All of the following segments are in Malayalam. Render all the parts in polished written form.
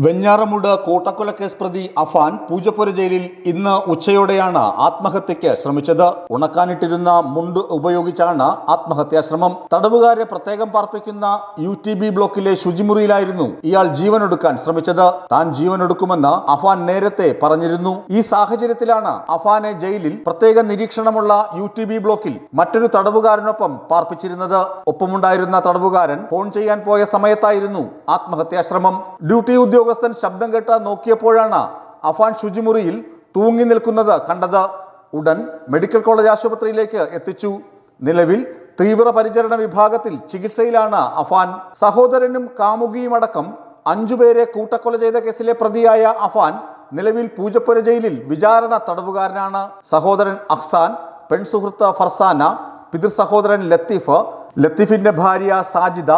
വെഞ്ഞാറമൂട് കൂട്ടക്കൊലക്കേസ് പ്രതി അഫാൻ പൂജപ്പുര ജയിലിൽ ഇന്ന് ഉച്ചയോടെയാണ് ആത്മഹത്യയ്ക്ക് ശ്രമിച്ചത്. ഉണക്കാനിട്ടിരുന്ന മുണ്ട് ഉപയോഗിച്ചാണ് ആത്മഹത്യാശ്രമം. തടവുകാരെ പ്രത്യേകം പാർപ്പിക്കുന്ന UTB ബ്ലോക്കിലെ ശുചിമുറിയിലായിരുന്നു ഇയാൾ ജീവനൊടുക്കാൻ ശ്രമിച്ചത്. താൻ ജീവനൊടുക്കുമെന്ന് അഫാൻ നേരത്തെ പറഞ്ഞിരുന്നു. ഈ സാഹചര്യത്തിലാണ് അഫാനെ ജയിലിൽ പ്രത്യേക നിരീക്ഷണമുള്ള UTB ബ്ലോക്കിൽ മറ്റൊരു തടവുകാരനൊപ്പം പാർപ്പിച്ചിരുന്നത്. ഒപ്പമുണ്ടായിരുന്ന തടവുകാരൻ ഫോൺ ചെയ്യാൻ പോയ സമയത്തായിരുന്നു ആത്മഹത്യാശ്രമം. ഡ്യൂട്ടി ഉദ്യോഗസ്ഥൻ ശബ്ദം കേട്ട് നോക്കിയപ്പോഴാണ് അഫാൻ ശുചിമുറിയിൽ തൂങ്ങി നിൽക്കുന്നത് കണ്ടത്. ഉടൻ മെഡിക്കൽ കോളേജ് ആശുപത്രിയിലേക്ക് എത്തിച്ചു. നിലവിൽ തീവ്രപരിചരണ വിഭാഗത്തിൽ ചികിത്സയിലാണ് അഫാൻ. സഹോദരനും കാമുകിയുമടക്കം 5 പേരെ കൂട്ടക്കൊല ചെയ്ത കേസിലെ പ്രതിയായ അഫാൻ നിലവിൽ പൂജപ്പുര ജയിലിൽ വിചാരണ തടവുകാരനാണ്. സഹോദരൻ അഹ്സാൻ, പെൺസുഹൃത്ത് ഫർസാന, പിതൃ സഹോദരൻ ലത്തീഫിന്റെ ഭാര്യ സാജിദ,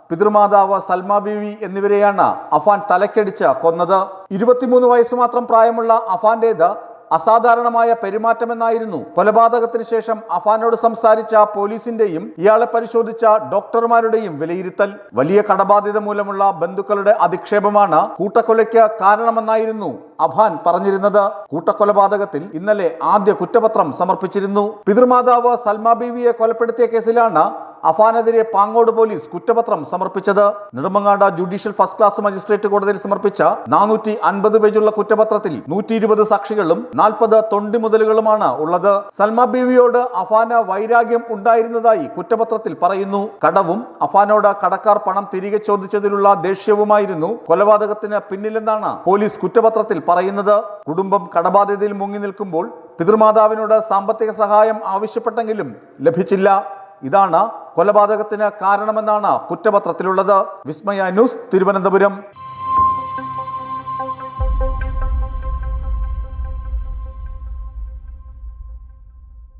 പിതൃമാതാവ് സൽമ ബീവി എന്നിവരെയാണ് അഫാൻ തലക്കടിച്ച് കൊന്നത്. 23 വയസ്സ് മാത്രം പ്രായമുള്ള അഫാന്റേത് അസാധാരണമായ പെരുമാറ്റമെന്നായിരുന്നു കൊലപാതകത്തിന് ശേഷം അഫാനോട് സംസാരിച്ച പോലീസിന്റെയും ഇയാളെ പരിശോധിച്ച ഡോക്ടർമാരുടെയും വിലയിരുത്തൽ. വലിയ കടബാധ്യത മൂലമുള്ള ബന്ധുക്കളുടെ അധിക്ഷേപമാണ് കൂട്ടക്കൊലയ്ക്ക് കാരണമെന്നായിരുന്നു അഫാൻ പറഞ്ഞിരുന്നത്. കൂട്ടക്കൊലപാതകത്തിൽ ഇന്നലെ ആദ്യ കുറ്റപത്രം സമർപ്പിച്ചിരുന്നു. പിതൃമാതാവ് സൽമ ബീവിയെ കൊലപ്പെടുത്തിയ കേസിലാണ് അഫാനെതിരെ പാങ്ങോട് പോലീസ് കുറ്റപത്രം സമർപ്പിച്ചത്. Nedumangad judicial first class magistrate കോടതിയിൽ സമർപ്പിച്ച 450 പേജുള്ള കുറ്റപത്രത്തിൽ 120 സാക്ഷികളും 40 തൊണ്ടിമുതലുകളുമാണ് ഉള്ളത്. സൽമ ബീവിയോട് അഫാന് വൈരാഗ്യം ഉണ്ടായിരുന്നതായി കുറ്റപത്രത്തിൽ പറയുന്നു. കടവും അഫാനോട് കടക്കാർ പണം തിരികെ ചോദിച്ചതിലുള്ള ദേഷ്യവുമായിരുന്നു കൊലപാതകത്തിന് പിന്നിലെന്നാണ് പോലീസ് കുറ്റപത്രത്തിൽ പറയുന്നത്. കുടുംബം കടബാധ്യതയിൽ മുങ്ങി നിൽക്കുമ്പോൾ പിതൃമാതാവിനോട് സാമ്പത്തിക സഹായം ആവശ്യപ്പെട്ടെങ്കിലും ലഭിച്ചില്ല. ഇതാണ് കൊലപാതകത്തിന് കാരണമെന്നാണ് കുറ്റപത്രത്തിലുള്ളത്. വിസ്മയ ന്യൂസ്, തിരുവനന്തപുരം.